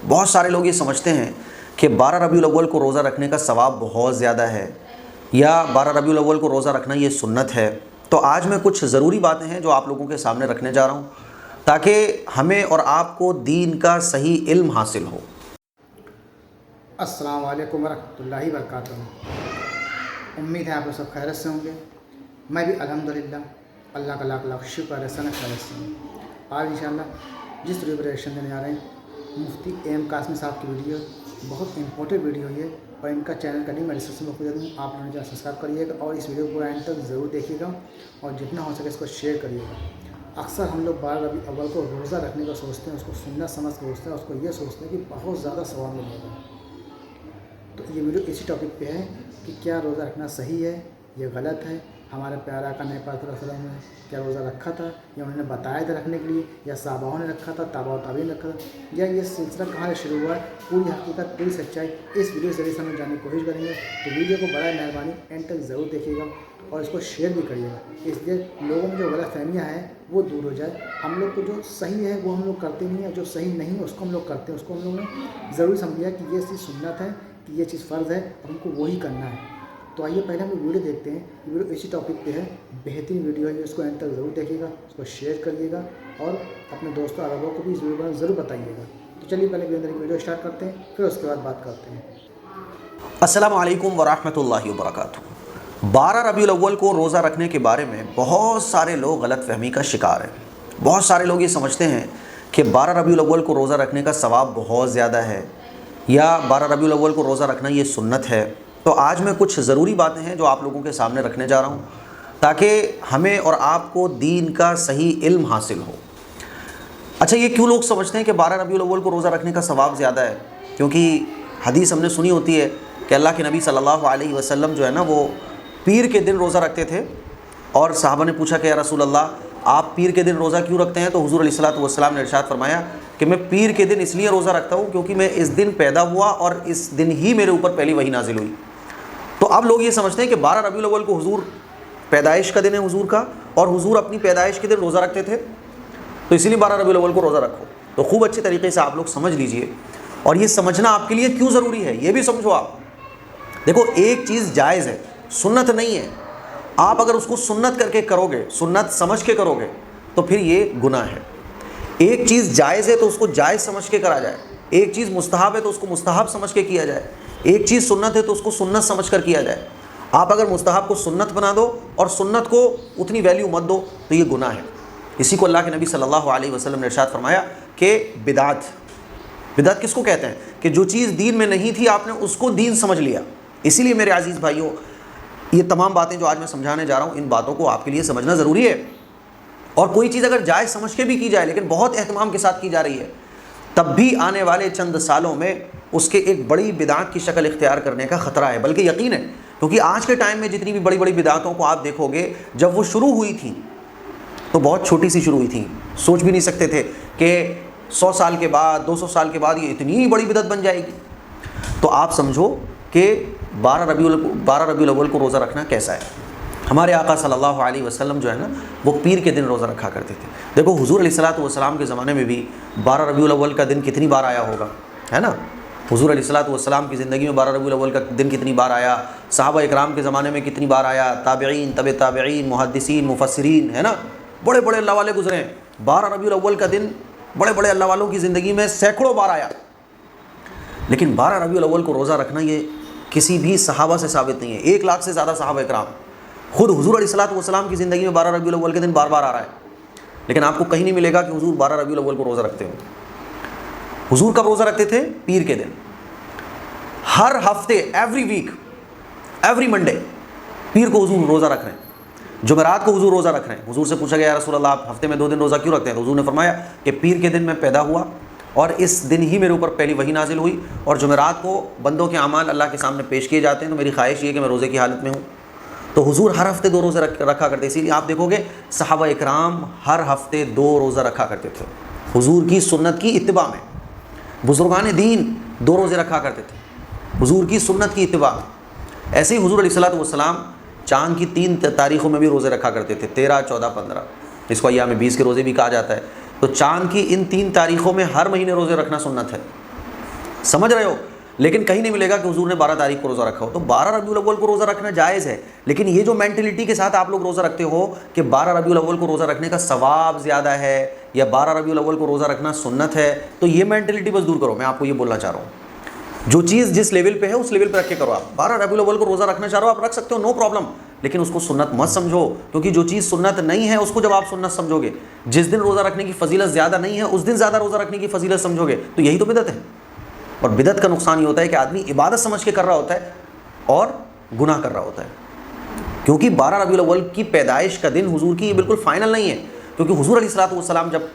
بہت سارے لوگ یہ سمجھتے ہیں کہ 12 ربیع الاول کو روزہ رکھنے کا ثواب بہت زیادہ ہے، یا 12 ربیع الاول کو روزہ رکھنا یہ سنت ہے۔ تو آج میں کچھ ضروری باتیں ہیں جو آپ لوگوں کے سامنے رکھنے جا رہا ہوں تاکہ ہمیں اور آپ کو دین کا صحیح علم حاصل ہو۔ السلام علیکم ورحمۃ اللہ وبرکاتہ۔ امید ہے آپ لوگ سب خیریت سے ہوں گے۔ میں بھی الحمدللہ اللہ کا لاکھ لاکھ شکر ہے خیریت سے ہوں۔ آج انشاءاللہ جس ریوریشن دینے آ رہے ہیں مفتی ایم قاسمی صاحب کی ویڈیو، بہت امپورٹنٹ ویڈیو ہے اور ان کا چینل کا لنک میں ڈسکرپشن میں دے دوں، آپ لوگوں نے سبسکرائب کریے گا اور اس ویڈیو کو اینڈ تک ضرور دیکھیے گا اور جتنا ہو سکے اس کو شیئر کریے گا۔ اکثر ہم لوگ 12 ربیع اول کو روزہ رکھنے کا سوچتے ہیں، اس کو سنت سمجھ کے سوچتے ہیں، اس کو یہ سوچتے ہیں کہ بہت زیادہ ثواب ملے گا۔ تو یہ ویڈیو اسی ٹاپک پہ ہے کہ کیا روزہ رکھنا صحیح ہے یا غلط ہے، ہمارے پیارے آقا نبی پاک صلی اللہ علیہ وسلم نے کیا روزہ رکھا تھا یا انہوں نے بتایا تھا رکھنے کے لیے، یا صحابہ نے رکھا تھا، تابع و تابعین نے رکھا تھا، یا یہ سلسلہ کہاں سے شروع ہوا ہے، پوری حقیقت پوری سچائی اس ویڈیو کے ذریعے سے ہم جاننے کی کوشش کریں گے۔ تو ویڈیو کو برائے مہربانی اینڈ تک ضرور دیکھیے گا اور اس کو شیئر بھی کریے گا، اس لیے لوگوں میں جو غلط فہمیاں ہیں وہ دور ہو جائے۔ ہم لوگ کو جو صحیح ہے وہ ہم لوگ کرتے نہیں ہیں، جو صحیح نہیں ہے اس کو ہم لوگ کرتے ہیں، اس کو ہم لوگوں نے ضروری سمجھا کہ یہ چیز سنت ہے، کہ یہ چیز فرض ہے اور ہم کو وہی کرنا ہے۔ تو آئیے پہلے ہم لوگ ویڈیو دیکھتے ہیں۔ یہ ویڈیو اسی ٹاپک پہ ہے، بہترین ویڈیو ہے، اس کو اینڈ تک ضرور دیکھیے گا، اس کو شیئر کریے گا اور اپنے دوستوں احبابوں کو بھی اس ویڈیو کو ضرور بتائیے گا۔ تو چلیے پہلے ویڈیو اسٹارٹ کرتے ہیں، پھر اس کے بعد بات کرتے ہیں۔ السلام علیکم ورحمۃ اللہ وبرکاتہ۔ 12 ربیع الاول کو روزہ رکھنے کے بارے میں بہت سارے لوگ غلط فہمی کا شکار ہیں۔ بہت سارے لوگ یہ سمجھتے ہیں کہ 12 ربیع الاول کو روزہ رکھنے کا ثواب بہت زیادہ ہے، یا 12 ربیع الاول کو روزہ رکھنا یہ سنت ہے۔ تو آج میں کچھ ضروری باتیں ہیں جو آپ لوگوں کے سامنے رکھنے جا رہا ہوں تاکہ ہمیں اور آپ کو دین کا صحیح علم حاصل ہو۔ اچھا، یہ کیوں لوگ سمجھتے ہیں کہ 12 ربیع الاول کو روزہ رکھنے کا ثواب زیادہ ہے؟ کیونکہ حدیث ہم نے سنی ہوتی ہے کہ اللہ کے نبی صلی اللہ علیہ وسلم جو ہے نا وہ پیر کے دن روزہ رکھتے تھے، اور صحابہ نے پوچھا کہ یا رسول اللہ آپ پیر کے دن روزہ کیوں رکھتے ہیں؟ تو حضور علیہ الصلوۃ والسلام نے ارشاد فرمایا کہ میں پیر کے دن اس لیے روزہ رکھتا ہوں کیونکہ میں اس دن پیدا ہوا اور اس دن ہی میرے اوپر پہلی وحی نازل ہوئی۔ تو اب لوگ یہ سمجھتے ہیں کہ 12 ربیع الاول کو حضور پیدائش کا دن ہے حضور کا، اور حضور اپنی پیدائش کے دن روزہ رکھتے تھے، تو اسی لیے 12 ربیع الاول کو روزہ رکھو۔ تو خوب اچھے طریقے سے آپ لوگ سمجھ لیجئے، اور یہ سمجھنا آپ کے لیے کیوں ضروری ہے یہ بھی سمجھو۔ آپ دیکھو، ایک چیز جائز ہے، سنت نہیں ہے۔ آپ اگر اس کو سنت کر کے کرو گے، سنت سمجھ کے کرو گے، تو پھر یہ گناہ ہے۔ ایک چیز جائز ہے تو اس کو جائز سمجھ کے کرا جائے، ایک چیز مستحب ہے تو اس کو مستحب سمجھ کے کیا جائے، ایک چیز سنت ہے تو اس کو سنت سمجھ کر کیا جائے۔ آپ اگر مستحب کو سنت بنا دو اور سنت کو اتنی ویلیو مت دو تو یہ گناہ ہے۔ اسی کو اللہ کے نبی صلی اللہ علیہ وسلم نے ارشاد فرمایا کہ بدعت کس کو کہتے ہیں؟ کہ جو چیز دین میں نہیں تھی آپ نے اس کو دین سمجھ لیا۔ اسی لیے میرے عزیز بھائیوں، یہ تمام باتیں جو آج میں سمجھانے جا رہا ہوں، ان باتوں کو آپ کے لیے سمجھنا ضروری ہے۔ اور کوئی چیز اگر جائز سمجھ کے بھی کی جائے لیکن بہت اہتمام کے ساتھ کی جا رہی ہے، تب بھی آنے والے چند سالوں میں اس کے ایک بڑی بدعت کی شکل اختیار کرنے کا خطرہ ہے، بلکہ یقین ہے۔ کیونکہ آج کے ٹائم میں جتنی بھی بڑی بڑی بدعتوں کو آپ دیکھو گے، جب وہ شروع ہوئی تھیں تو بہت چھوٹی سی شروع ہوئی تھیں، سوچ بھی نہیں سکتے تھے کہ 100 سال کے بعد 200 سال کے بعد یہ اتنی بڑی بدعت بن جائے گی۔ تو آپ سمجھو کہ 12 ربیع الاول کو روزہ رکھنا کیسا ہے۔ ہمارے آقا صلی اللہ علیہ وسلم جو ہے نا وہ پیر کے دن روزہ رکھا کرتے تھے۔ دیکھو، حضور علیہ الصلوۃ والسلام کے زمانے میں بھی 12 ربیع الاول کا دن کتنی بار آیا ہوگا، ہے نا؟ حضور علیہ الصلوۃ والسلام کی زندگی میں 12 ربیع الاول کا دن کتنی بار آیا، صحابہ اکرام کے زمانے میں کتنی بار آیا، تابعین، تبع تابعین، محدثین، مفسرین، ہے نا؟ بڑے بڑے اللہ والے گزرے ہیں، 12 ربیع الاول کا دن بڑے بڑے اللہ والوں کی زندگی میں سینکڑوں بار آیا۔ لیکن 12 ربیع الاول کو روزہ رکھنا یہ کسی بھی صحابہ سے ثابت نہیں ہے۔ 1 لاکھ سے زیادہ صحابہ اکرام، خود حضور علیہ الصلوۃ والسلام کی زندگی میں 12 ربیع الاول کے دن بار بار آ رہا ہے، لیکن آپ کو کہیں نہیں ملے گا کہ حضور 12 ربیع الاول کو روزہ رکھتے ہوں۔ حضور کب روزہ رکھتے تھے؟ پیر کے دن۔ ہر ہفتے، ایوری ویک، ایوری منڈے پیر کو حضور روزہ رکھ رہے ہیں، جمعرات کو حضور روزہ رکھ رہے ہیں۔ حضور سے پوچھا گیا یا رسول اللہ آپ ہفتے میں 2 دن روزہ کیوں رکھتے ہیں؟ تو حضور نے فرمایا کہ پیر کے دن میں پیدا ہوا اور اس دن ہی میرے اوپر پہلی وحی نازل ہوئی، اور جمعرات کو بندوں کے اعمال اللہ کے سامنے پیش کیے جاتے ہیں، تو میری خواہش یہ ہے کہ میں روزے کی حالت میں ہوں۔ تو حضور ہر ہفتے 2 روزے رکھا کرتے، اسی لیے آپ دیکھو گے صحابہ اکرام ہر ہفتے 2 روزہ رکھا کرتے تھے حضور کی سنت کی اتباع میں۔ بزرگان دین 2 روزے رکھا کرتے تھے حضور کی سنت کی اتباع میں۔ ایسے ہی حضور علیہ الصلوۃ والسلام چاند کی 3 تاریخوں میں بھی روزے رکھا کرتے تھے، 13، 14، 15، اس کو ایام 20 کے روزے بھی کہا جاتا ہے۔ تو چاند کی ان 3 تاریخوں میں ہر مہینے روزے رکھنا سنت ہے۔ समझ रहे हो। लेकिन कहीं नहीं मिलेगा कि हुजूर ने 12 तारीख को रोज़ा रखा हो। तो 12 रबीउल अव्वल को रोज़ा रखना जायज़ है, लेकिन ये जो मेंटलिटी के साथ आप लोग रोज़ा रखते हो कि 12 रबीउल अव्वल को रोज़ा रखने का सवाब ज़्यादा है या 12 रबीउल अव्वल को रोज़ा रखना सुन्नत है, तो ये मेंटलिटी बस दूर करो। मैं आपको ये बोलना चाह रहा हूँ, जो चीज़ जिस लेवल पे है उस लेवल पे रख के करो। आप 12 रबीउल अव्वल को रोज़ा रखना चाह रहे हो, आप रख सकते हो, नो प्रॉब्लम, लेकिन उसको सुन्नत मत समझो, क्योंकि जो चीज़ सुन्नत नहीं है उसको जब आप सुन्नत समझोगे, जिस दिन रोज़ा रखने की फजीलत ज़्यादा नहीं है उस दिन ज़्यादा रोज़ा रखने की फजीलत समझोगे, तो यही तो बिदअत है। और बिदअत का नुकसान ये होता है कि आदमी इबादत समझ के कर रहा होता है और गुनाह कर रहा होता है, क्योंकि 12 रबीउल अव्वल की पैदाइश का दिन हुजूर की ये बिल्कुल फाइनल नहीं है। क्योंकि हुजूर अलैहिस्सलातु वस्सलाम जब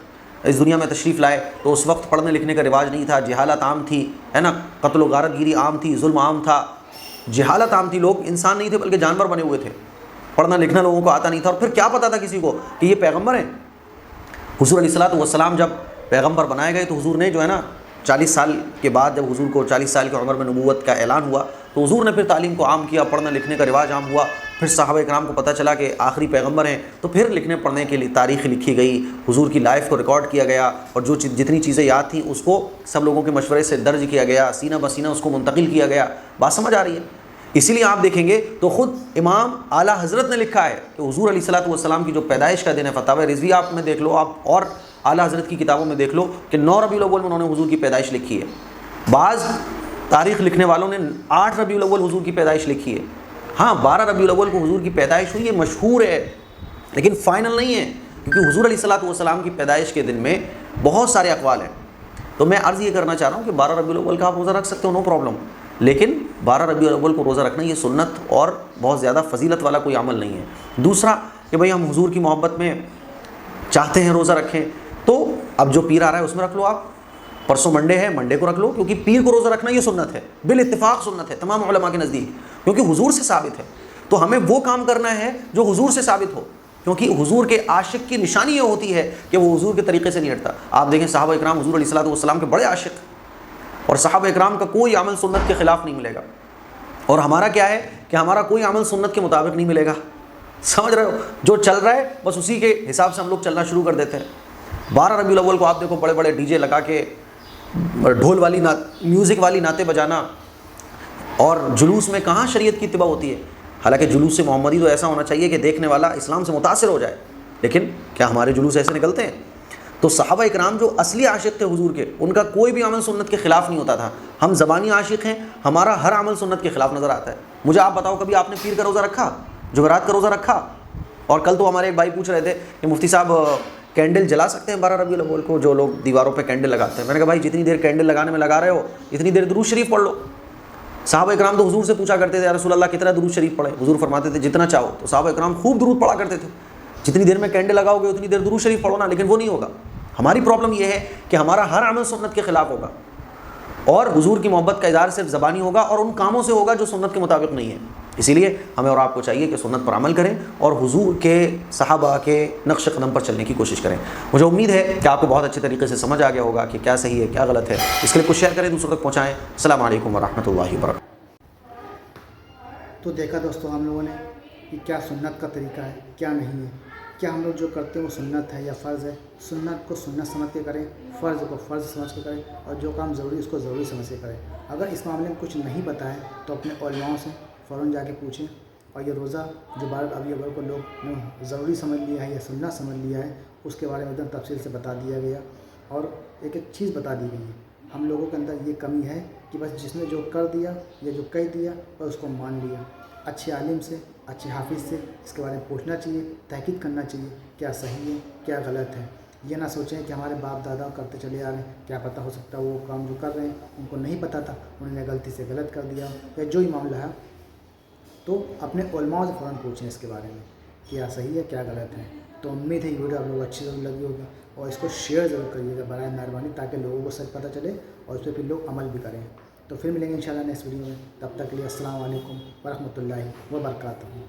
इस दुनिया में तशरीफ़ लाए तो उस वक्त पढ़ने लिखने का रिवाज नहीं था, जहालत आम थी, है ना, कत्ल व गारतगिरी आम थी, जुल्म आम था, जहालत आम थी, लोग इंसान नहीं थे बल्कि जानवर बने हुए थे, पढ़ना लिखना लोगों को आता नहीं था। और फिर क्या पता था किसी को कि ये पैगम्बर हैं। हुजूर अलैहिस्सलातु वस्सलाम जब पैगम्बर बनाए गए तो हुजूर ने जो है ना 40 साल के बाद, जब हुजूर को 40 साल की उम्र में नबूवत का ऐलान हुआ तो हुजूर ने फिर तालीम को आम किया, पढ़ने लिखने का रिवाज आम हुआ। फिर सहाबा इकराम को पता चला कि आखिरी पैगम्बर हैं, तो फिर लिखने पढ़ने के लिए तारीख़ लिखी गई, हुजूर की लाइफ को रिकॉर्ड किया गया और जो जितनी चीज़ें याद थी उसको सब लोगों के मशवरे से दर्ज किया गया, सीना बसीना उसको मुंतकिल किया गया। बात समझ आ रही है। इसीलिए आप देखेंगे तो ख़ुद इमाम आला हज़रत ने लिखा है कि हुजूर अलैहिस्सलातु वस्सलाम की जो पैदाइश का दिन है, फतावा रिज़वी आप में देख लो आप, और आला हज़रत की किताबों में देख लो कि 9 रबीउल अव्वल में उन्होंने हुजूर की पैदाइश लिखी है। बाज़ तारीख़ लिखने वालों ने 8 रबीउल अव्वल हुजूर की पैदाइश लिखी है। हाँ, 12 रबीउल अव्वल को हुजूर की पैदाइश हुई, ये मशहूर है, लेकिन फ़ाइनल नहीं है, क्योंकि हुजूर अलैहिस्सलातु वस्सलाम की पैदाइश के दिन में बहुत सारे अक़वाल हैं। तो मैं अर्ज़ ये करना चाह रहा हूँ कि 12 रबीउल अव्वल का आप रोज़ा रख सकते हो, नो प्रॉब्लम, लेकिन 12 रबीउल अव्वल को रोज़ा रखना ये सुन्नत और बहुत ज़्यादा फजीलत वाला कोई अमल नहीं है। दूसरा कि भाई हम हुजूर की मोहब्बत में चाहते हैं रोज़ा रखें, तो अब जो पीर आ रहा है उसमें रख लो आप, परसों मंडे है, मंडे को रख लो, क्योंकि पीर को रोज़ा रखना ये सुन्नत है, बिल इत्तिफाक सुन्नत है तमाम उलमा के नज़दीक, क्योंकि हुजूर से साबित है। तो हमें वो काम करना है जो हुजूर से साबित हो, क्योंकि हुजूर के आशिक की निशानी ये होती है कि वो हुजूर के तरीक़े से नहीं हटता। आप देखें सहाबा इकराम हुजूर अलैहिस्सलातु वस्सलाम के बड़े आशिक, और सहाबा इकराम का कोई अमल सुन्नत के ख़िलाफ़ नहीं मिलेगा, और हमारा क्या है कि हमारा कोई अमल सुन्नत के मुताबिक नहीं मिलेगा। समझ रहे हो, जो चल रहा है बस उसी के हिसाब से हम लोग चलना शुरू कर देते हैं। 12 रबीउल अव्वल को आप देखो बड़े बड़े डीजे लगा के ढोल वाली म्यूज़िक वाली नाते बजाना, और जुलूस में कहाँ शरीयत की इत्तिबा होती है। हालांकि जुलूस से मोहम्मदी तो ऐसा होना चाहिए कि देखने वाला इस्लाम से मुतासिर हो जाए, लेकिन क्या हमारे जुलूस ऐसे निकलते हैं? तो सहाबा इकराम जो असली आशिक थे हुजूर के, उनका कोई भी अमल सुन्नत के ख़िलाफ़ नहीं होता था। हम ज़बानी आशिक हैं, हमारा हर अमल सुन्नत के ख़िलाफ़ नज़र आता है। मुझे आप बताओ, कभी आपने पीर का रोज़ा रखा, जुमेरात का रोज़ा रखा? और कल तो हमारे एक भाई पूछ रहे थे कि मुफ्ती साहब कैंडल जला सकते हैं 12 रबीउल अव्वल को, जो लोग दीवारों पे कैंडल लगाते हैं। मैंने कहा भाई जितनी देर कैंडल लगाने में लगा रहे हो इतनी देर दुरूद शरीफ पढ़ लो। साहबा इकराम तो हुजूर से पूछा करते थे, या रसूल अल्लाह कितना दुरूद शरीफ पढ़े? हुजूर फरमाते थे जितना चाहो। तो साहबा इकराम खूब दुरूद पढ़ा करते थे, जितनी देर में कैंडल लगाओगे उतनी देर दुरूद शरीफ पढ़ो ना, लेकिन वो नहीं होगा। हमारी प्रॉब्लम ये है कि हमारा हर अमल सुन्नत के ख़िलाफ़ होगा, और हुजूर की मोहब्बत का इज़हार सिर्फ ज़बानी होगा और उन कामों से होगा जो सुन्नत के मुताबिक नहीं है। इसीलिए हमें और आपको चाहिए कि सुन्नत पर अमल करें और हुजूर के सहाबा के नक्श कदम पर चलने की कोशिश करें। मुझे उम्मीद है कि आपको बहुत अच्छे तरीके से समझ आ गया होगा कि क्या सही है क्या गलत है। इसके लिए कुछ शेयर करें, दूसरों तक पहुँचाएँ। अस्सलामु अलैकुम वरहमतुल्लाहि वबरकातुहू। तो देखा दोस्तों हम लोगों ने कि क्या सुन्नत का तरीका है, क्या नहीं है, क्या हम लोग जो करते हैं वो सुन्नत है या फ़र्ज़ है। सुन्नत को सुन्नत समझ के करें, फ़र्ज़ को फ़र्ज़ समझ के करें, और जो काम ज़रूरी उसको ज़रूरी समझ के करें। अगर इस मामले में कुछ नहीं बताएं तो अपने उलमाओं से फ़ौरन जाके पूछें। और ये रोज़ा जो 12 रबीउल अव्वल को लोग ने ज़रूरी समझ लिया है या सुन्नत समझ लिया है, उसके बारे में एकदम तफसील से बता दिया गया, और एक एक चीज़ बता दी गई है। हम लोगों के अंदर ये कमी है कि बस जिसने जो कर दिया या जो कह दिया और उसको मान लिया। अच्छे आलिम से, अच्छे हाफिज़ से इसके बारे में पूछना चाहिए, तहकीक करना चाहिए क्या सही है क्या गलत है। ये ना सोचें कि हमारे बाप दादा करते चले आ रहे हैं, क्या पता हो सकता है वो काम जो कर रहे हैं उनको नहीं पता था, उन्होंने गलती से गलत कर दिया, या जो ही मामला है। तो अपने उलमाओं से फ़ौरन पूछें इसके बारे में क्या सही है क्या गलत है। तो उम्मीद है ये वीडियो आप लोग अच्छी ज़रूर लगी होगी, और इसको शेयर ज़रूर करिएगा बराए मेहरबानी, ताकि लोगों को सच पता चले और उस पर फिर लोग अमल भी करें। तो फिर मिलेंगे इंशाल्लाह नेक्स्ट वीडियो में, तब तक के लिए अस्सलाम वालेकुम वरहमतुल्लाहि वबरकातुहू।